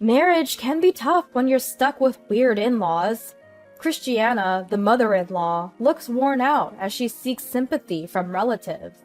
Marriage can be tough when you're stuck with weird in-laws. Christiana, the mother-in-law, looks worn out as she seeks sympathy from relatives.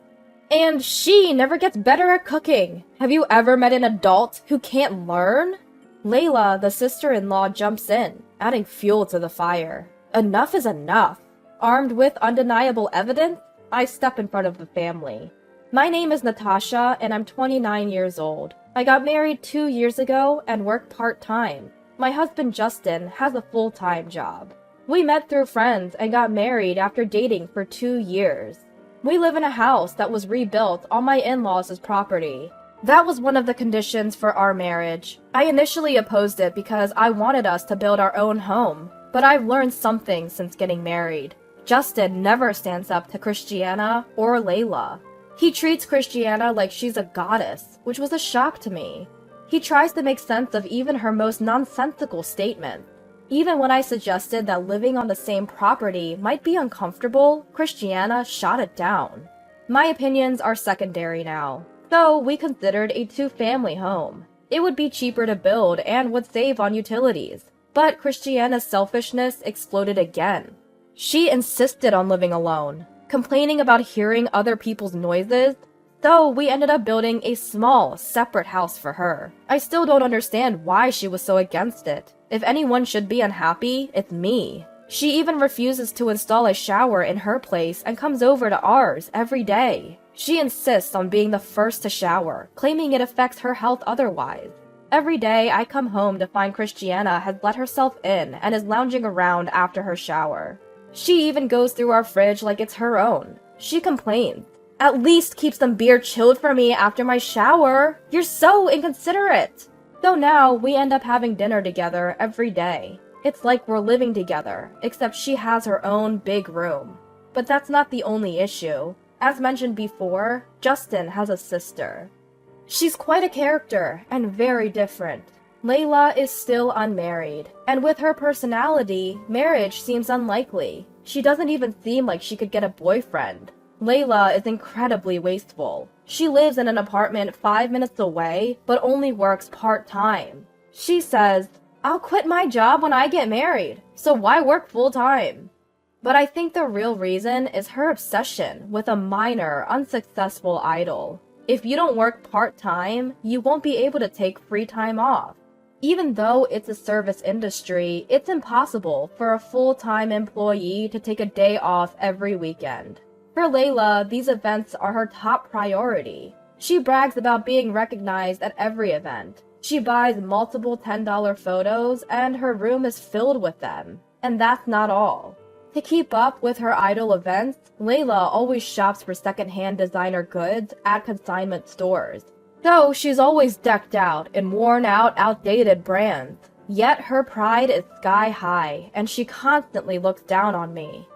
And she never gets better at cooking. Have you ever met an adult who can't learn? Layla, the sister-in-law, jumps in, adding fuel to the fire. Enough is enough. Armed with undeniable evidence, I step in front of the family. My name is Natasha, and I'm 29 years old. I got married 2 years ago and work part-time. My husband Justin has a full-time job. We met through friends and got married after dating for 2 years. We live in a house that was rebuilt on my in-laws' property. That was one of the conditions for our marriage. I initially opposed it because I wanted us to build our own home, but I've learned something since getting married. Justin never stands up to Christiana or Layla. He treats Christiana like she's a goddess, which was a shock to me. He tries to make sense of even her most nonsensical statements. Even when I suggested that living on the same property might be uncomfortable, Christiana shot it down. My opinions are secondary now, so we considered a two-family home. It would be cheaper to build and would save on utilities. But Christiana's selfishness exploded again. She insisted on living alone, complaining about hearing other people's noises, so we ended up building a small, separate house for her. I still don't understand why she was so against it. If anyone should be unhappy, it's me. She even refuses to install a shower in her place and comes over to ours every day. She insists on being the first to shower, claiming it affects her health otherwise. Every day I come home to find Christiana has let herself in and is lounging around after her shower. She even goes through our fridge like it's her own. She complains. At least keep some beer chilled for me after my shower. You're so inconsiderate. So now we end up having dinner together every day. It's like we're living together, except she has her own big room. But that's not the only issue. As mentioned before, Justin has a sister. She's quite a character and very different. Layla is still unmarried, and with her personality, marriage seems unlikely. She doesn't even seem like she could get a boyfriend. Layla is incredibly wasteful. She lives in an apartment 5 minutes away, but only works part-time. She says, "I'll quit my job when I get married, so why work full-time?" But I think the real reason is her obsession with a minor, unsuccessful idol. If you don't work part-time, you won't be able to take free time off. Even though it's a service industry, it's impossible for a full-time employee to take a day off every weekend. For Layla, these events are her top priority. She brags about being recognized at every event. She buys multiple $10 photos, and her room is filled with them. And that's not all. To keep up with her idol events, Layla always shops for secondhand designer goods at consignment stores. So she's always decked out in worn-out, outdated brands. Yet her pride is sky high, and she constantly looks down on me.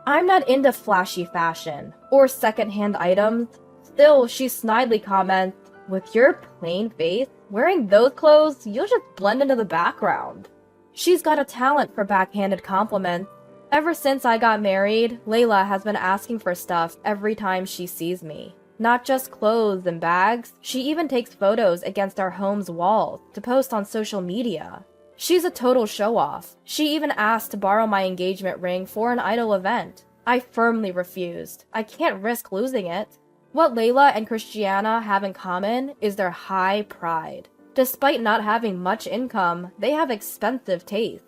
I'm not into flashy fashion or secondhand items. Still, she snidely comments, "With your plain face, wearing those clothes, you'll just blend into the background." She's got a talent for backhanded compliments. Ever since I got married, Layla has been asking for stuff every time she sees me. Not just clothes and bags, she even takes photos against our home's walls to post on social media. She's a total show-off. She even asked to borrow my engagement ring for an idol event. I firmly refused. I can't risk losing it. What Layla and Christiana have in common is their high pride. Despite not having much income, they have expensive taste.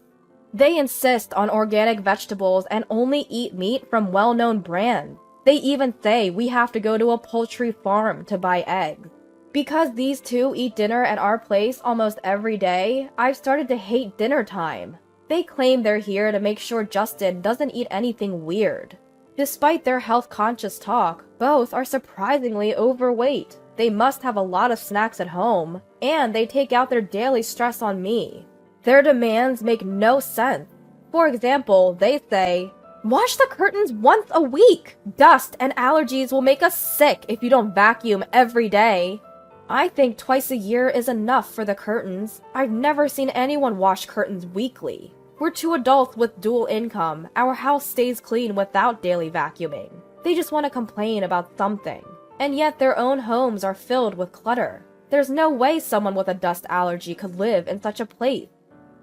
They insist on organic vegetables and only eat meat from well-known brands. They even say we have to go to a poultry farm to buy eggs. Because these two eat dinner at our place almost every day, I've started to hate dinner time. They claim they're here to make sure Justin doesn't eat anything weird. Despite their health-conscious talk, both are surprisingly overweight. They must have a lot of snacks at home, and they take out their daily stress on me. Their demands make no sense. For example, they say, "Wash the curtains once a week! Dust and allergies will make us sick if you don't vacuum every day." I think twice a year is enough for the curtains. I've never seen anyone wash curtains weekly. We're two adults with dual income. Our house stays clean without daily vacuuming. They just want to complain about something. And yet their own homes are filled with clutter. There's no way someone with a dust allergy could live in such a place.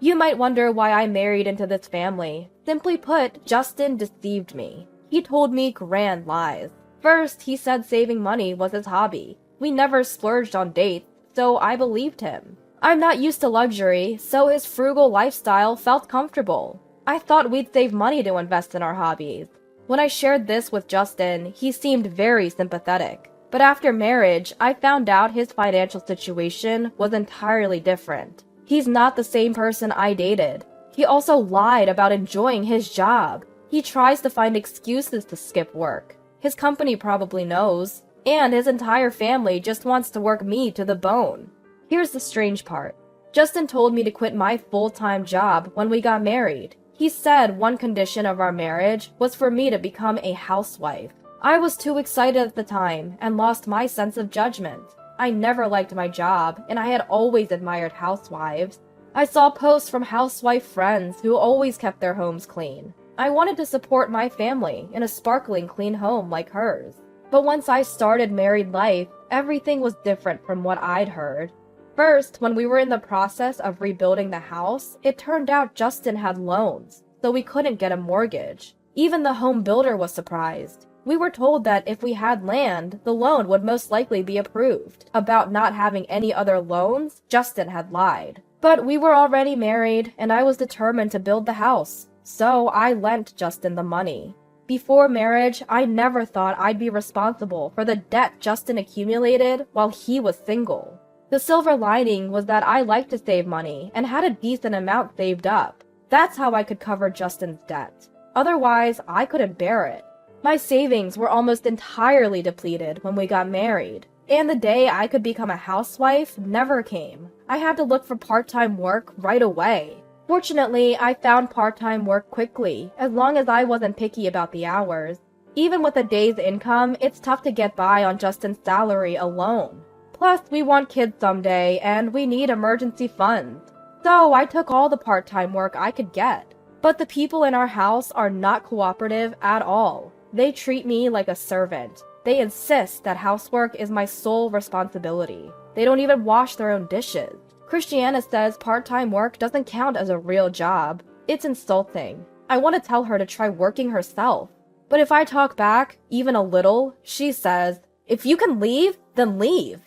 You might wonder why I married into this family. Simply put, Justin deceived me. He told me grand lies. First, he said saving money was his hobby. We never splurged on dates, so I believed him. I'm not used to luxury, so his frugal lifestyle felt comfortable. I thought we'd save money to invest in our hobbies. When I shared this with Justin, he seemed very sympathetic. But after marriage, I found out his financial situation was entirely different. He's not the same person I dated. He also lied about enjoying his job. He tries to find excuses to skip work. His company probably knows. And his entire family just wants to work me to the bone. Here's the strange part. Justin told me to quit my full-time job when we got married. He said one condition of our marriage was for me to become a housewife. I was too excited at the time and lost my sense of judgment. I never liked my job, and I had always admired housewives. I saw posts from housewife friends who always kept their homes clean. I wanted to support my family in a sparkling clean home like hers. But once I started married life, everything was different from what I'd heard. First, when we were in the process of rebuilding the house, it turned out Justin had loans, so we couldn't get a mortgage. Even the home builder was surprised. We were told that if we had land, the loan would most likely be approved. About not having any other loans, Justin had lied. But we were already married, and I was determined to build the house, so I lent Justin the money. Before marriage, I never thought I'd be responsible for the debt Justin accumulated while he was single. The silver lining was that I liked to save money and had a decent amount saved up. That's how I could cover Justin's debt. Otherwise, I couldn't bear it. My savings were almost entirely depleted when we got married, and the day I could become a housewife never came. I had to look for part-time work right away. Fortunately, I found part-time work quickly, as long as I wasn't picky about the hours. Even with a day's income, it's tough to get by on Justin's salary alone. Plus, we want kids someday, and we need emergency funds. So I took all the part-time work I could get. But the people in our house are not cooperative at all. They treat me like a servant. They insist that housework is my sole responsibility. They don't even wash their own dishes. Christiana says part-time work doesn't count as a real job. It's insulting. I want to tell her to try working herself. But if I talk back, even a little, she says, "If you can leave, then leave."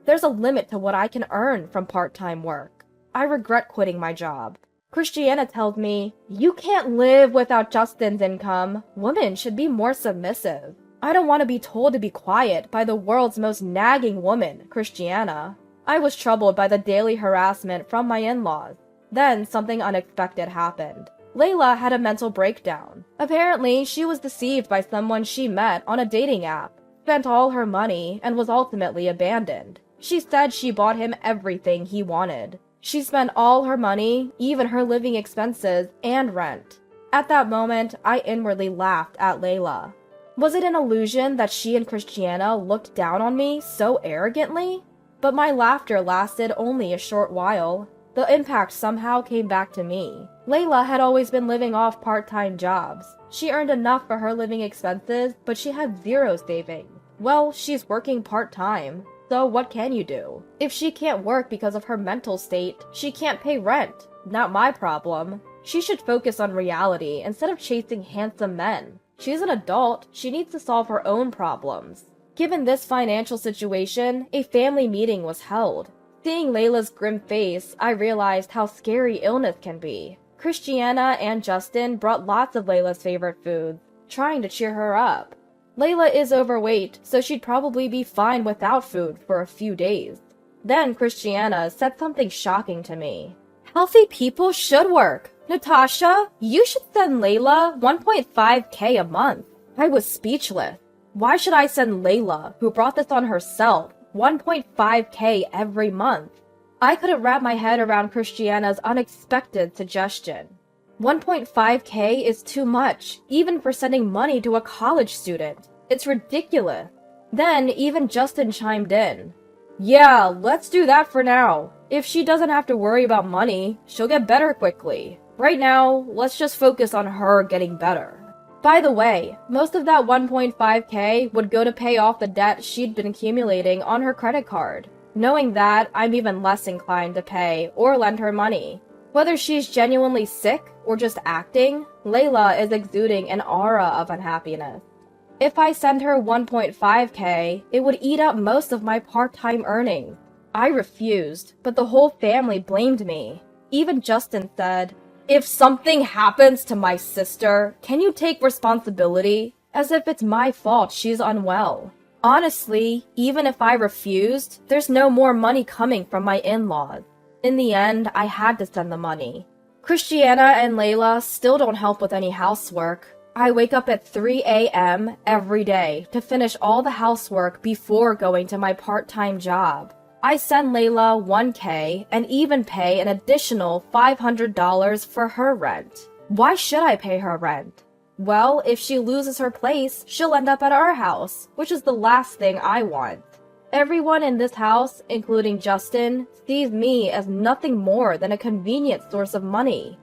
There's a limit to what I can earn from part-time work. I regret quitting my job. Christiana tells me, "You can't live without Justin's income. Women should be more submissive." I don't want to be told to be quiet by the world's most nagging woman, Christiana. I was troubled by the daily harassment from my in-laws. Then something unexpected happened. Layla had a mental breakdown. Apparently, she was deceived by someone she met on a dating app, spent all her money, and was ultimately abandoned. She said she bought him everything he wanted. She spent all her money, even her living expenses, and rent. At that moment, I inwardly laughed at Layla. Was it an illusion that she and Christiana looked down on me so arrogantly? But my laughter lasted only a short while. The impact somehow came back to me. Layla had always been living off part-time jobs. She earned enough for her living expenses, but she had zero savings. Well, she's working part-time, so what can you do? If she can't work because of her mental state, she can't pay rent. Not my problem. She should focus on reality instead of chasing handsome men. She's an adult. She needs to solve her own problems. Given this financial situation, a family meeting was held. Seeing Layla's grim face, I realized how scary illness can be. Christiana and Justin brought lots of Layla's favorite foods, trying to cheer her up. Layla is overweight, so she'd probably be fine without food for a few days. Then Christiana said something shocking to me. "Healthy people should work. Natasha, you should send Layla 1.5K a month." I was speechless. Why should I send Layla, who brought this on herself, 1.5K every month? I couldn't wrap my head around Christiana's unexpected suggestion. 1.5K is too much, even for sending money to a college student. It's ridiculous. Then even Justin chimed in. "Yeah, let's do that for now. If she doesn't have to worry about money, she'll get better quickly. Right now, let's just focus on her getting better." By the way, most of that 1.5K would go to pay off the debt she'd been accumulating on her credit card. Knowing that, I'm even less inclined to pay or lend her money. Whether she's genuinely sick or just acting, Layla is exuding an aura of unhappiness. If I send her 1.5K, it would eat up most of my part-time earnings. I refused, but the whole family blamed me. Even Justin said, "If something happens to my sister, can you take responsibility?" As if it's my fault she's unwell. Honestly, even if I refused, there's no more money coming from my in-laws. In the end, I had to send the money. Christiana and Layla still don't help with any housework. I wake up at 3 a.m. every day to finish all the housework before going to my part-time job. I send Layla 1K and even pay an additional $500 for her rent. Why should I pay her rent? Well, if she loses her place, she'll end up at our house, which is the last thing I want. Everyone in this house, including Justin, sees me as nothing more than a convenient source of money.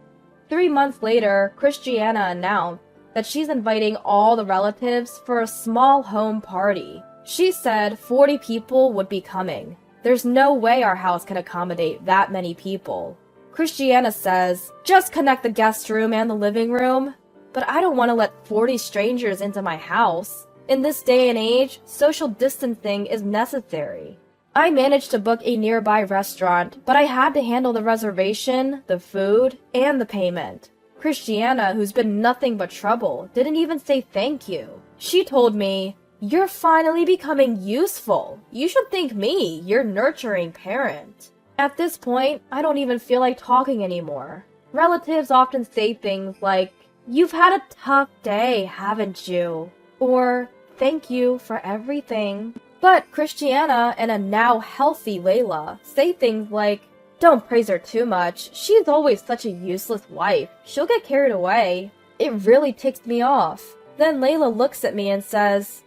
3 months later, Christiana announced that she's inviting all the relatives for a small home party. She said 40 people would be coming. There's no way our house can accommodate that many people. Christiana says, "Just connect the guest room and the living room." But I don't want to let 40 strangers into my house. In this day and age, social distancing is necessary. I managed to book a nearby restaurant, but I had to handle the reservation, the food, and the payment. Christiana, who's been nothing but trouble, didn't even say thank you. She told me, "You're finally becoming useful. You should thank me, your nurturing parent." At this point, I don't even feel like talking anymore. Relatives often say things like, "You've had a tough day, haven't you?" Or, "Thank you for everything." But Christiana and a now healthy Layla say things like, "Don't praise her too much. She's always such a useless wife. She'll get carried away." It really ticks me off. Then Layla looks at me and says,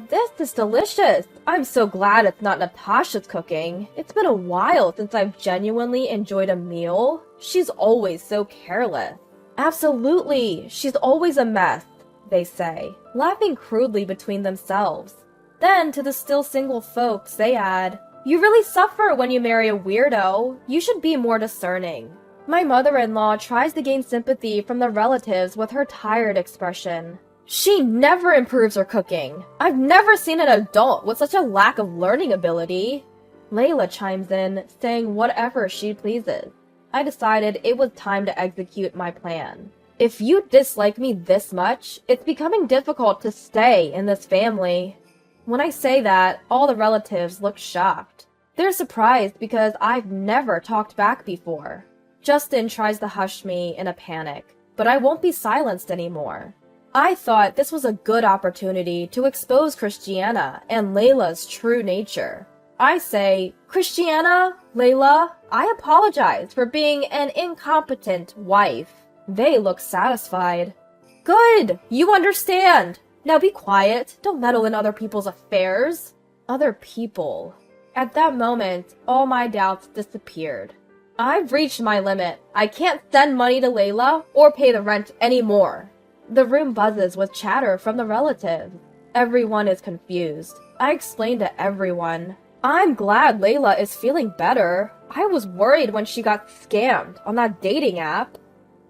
"This is delicious. I'm so glad it's not Natasha's cooking. It's been a while since I've genuinely enjoyed a meal. She's always so careless." "Absolutely, she's always a mess," they say, laughing crudely between themselves. Then to the still single folks, they add, "You really suffer when you marry a weirdo. You should be more discerning." My mother-in-law tries to gain sympathy from the relatives with her tired expression. "She never improves her cooking. I've never seen an adult with such a lack of learning ability." Layla chimes in, saying whatever she pleases. I decided it was time to execute my plan. If you dislike me this much, it's becoming difficult to stay in this family. When I say that, all the relatives look shocked. They're surprised because I've never talked back before. Justin tries to hush me in a panic, but I won't be silenced anymore. I thought this was a good opportunity to expose Christiana and Layla's true nature. I say, "Christiana, Layla, I apologize for being an incompetent wife." They look satisfied. "Good! You understand! Now be quiet. Don't meddle in other people's affairs." Other people. At that moment, all my doubts disappeared. I've reached my limit. I can't send money to Layla or pay the rent anymore. The room buzzes with chatter from the relatives. Everyone is confused. I explain to everyone. I'm glad Layla is feeling better. I was worried when she got scammed on that dating app.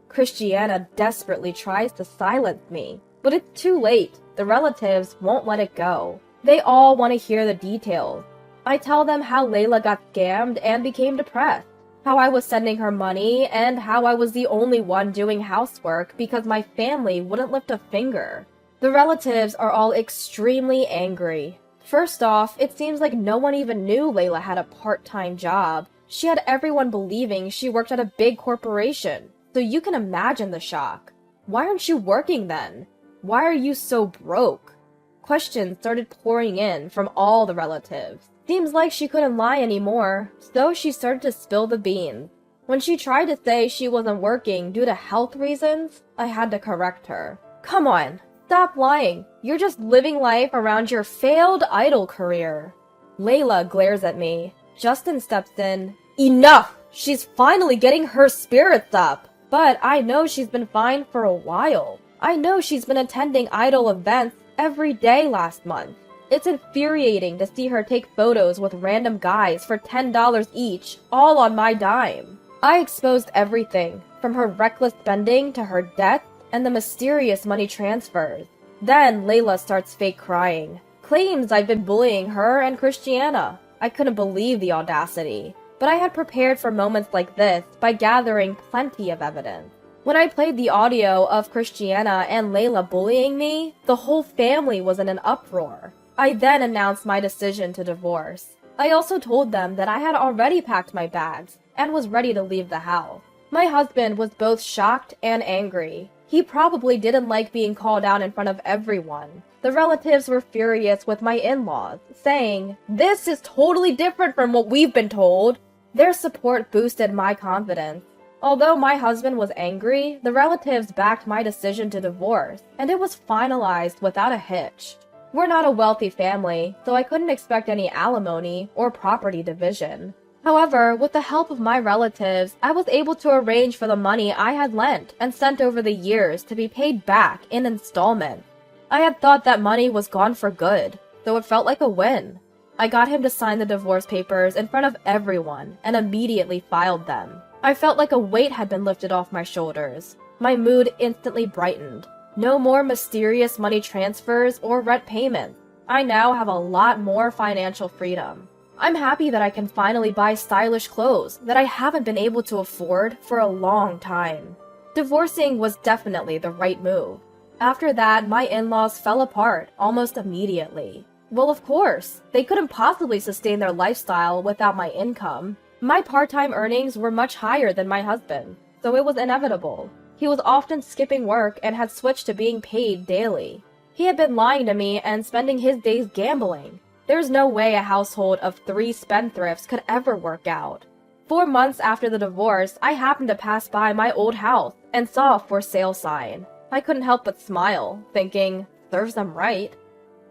Christiana desperately tries to silence me, but it's too late. The relatives won't let it go. They all want to hear the details. I tell them how Layla got scammed and became depressed, how I was sending her money, and how I was the only one doing housework because my family wouldn't lift a finger. The relatives are all extremely angry. First off, it seems like no one even knew Layla had a part-time job. She had everyone believing she worked at a big corporation, so you can imagine the shock. Why aren't you working then? Why are you so broke? Questions started pouring in from all the relatives. Seems like she couldn't lie anymore, so she started to spill the beans. When she tried to say she wasn't working due to health reasons, I had to correct her. Come on, stop lying. You're just living life around your failed idol career. Layla glares at me. Justin steps in. Enough! She's finally getting her spirits up. But I know she's been fine for a while. I know she's been attending idol events every day last month. It's infuriating to see her take photos with random guys for $10 each, all on my dime. I exposed everything, from her reckless spending to her debt and the mysterious money transfers. Then Layla starts fake crying, claims I've been bullying her and Christiana. I couldn't believe the audacity, but I had prepared for moments like this by gathering plenty of evidence. When I played the audio of Christiana and Layla bullying me, the whole family was in an uproar. I then announced my decision to divorce. I also told them that I had already packed my bags and was ready to leave the house. My husband was both shocked and angry. He probably didn't like being called out in front of everyone. The relatives were furious with my in-laws, saying, "This is totally different from what we've been told." Their support boosted my confidence. Although my husband was angry, the relatives backed my decision to divorce, and it was finalized without a hitch. We're not a wealthy family, so I couldn't expect any alimony or property division. However, with the help of my relatives, I was able to arrange for the money I had lent and sent over the years to be paid back in installments. I had thought that money was gone for good, so it felt like a win. I got him to sign the divorce papers in front of everyone and immediately filed them. I felt like a weight had been lifted off my shoulders. My mood instantly brightened. No more mysterious money transfers or rent payments. I now have a lot more financial freedom. I'm happy that I can finally buy stylish clothes that I haven't been able to afford for a long time. Divorcing was definitely the right move. After that, my in-laws fell apart almost immediately. Well, of course, they couldn't possibly sustain their lifestyle without my income. My part-time earnings were much higher than my husband, so it was inevitable. He was often skipping work and had switched to being paid daily. He had been lying to me and spending his days gambling. There's no way a household of 3 spendthrifts could ever work out. 4 months after the divorce, I happened to pass by my old house and saw a for sale sign. I couldn't help but smile, thinking, serves them right.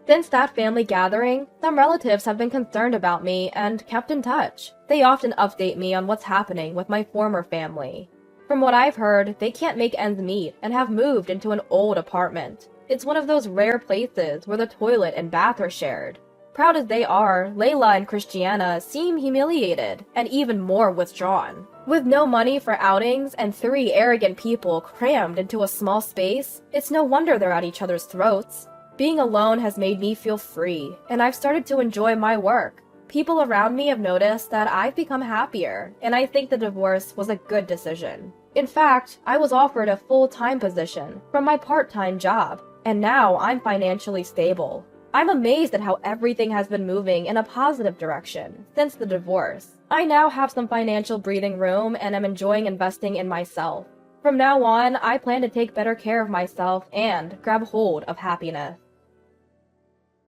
Since that family gathering, some relatives have been concerned about me and kept in touch. They often update me on what's happening with my former family. From what I've heard, they can't make ends meet and have moved into an old apartment. It's one of those rare places where the toilet and bath are shared. Proud as they are, Layla and Christiana seem humiliated and even more withdrawn. With no money for outings and 3 arrogant people crammed into a small space, it's no wonder they're at each other's throats. Being alone has made me feel free, and I've started to enjoy my work. People around me have noticed that I've become happier, and I think the divorce was a good decision. In fact, I was offered a full-time position from my part-time job, and now I'm financially stable. I'm amazed at how everything has been moving in a positive direction since the divorce. I now have some financial breathing room and am enjoying investing in myself. From now on, I plan to take better care of myself and grab hold of happiness.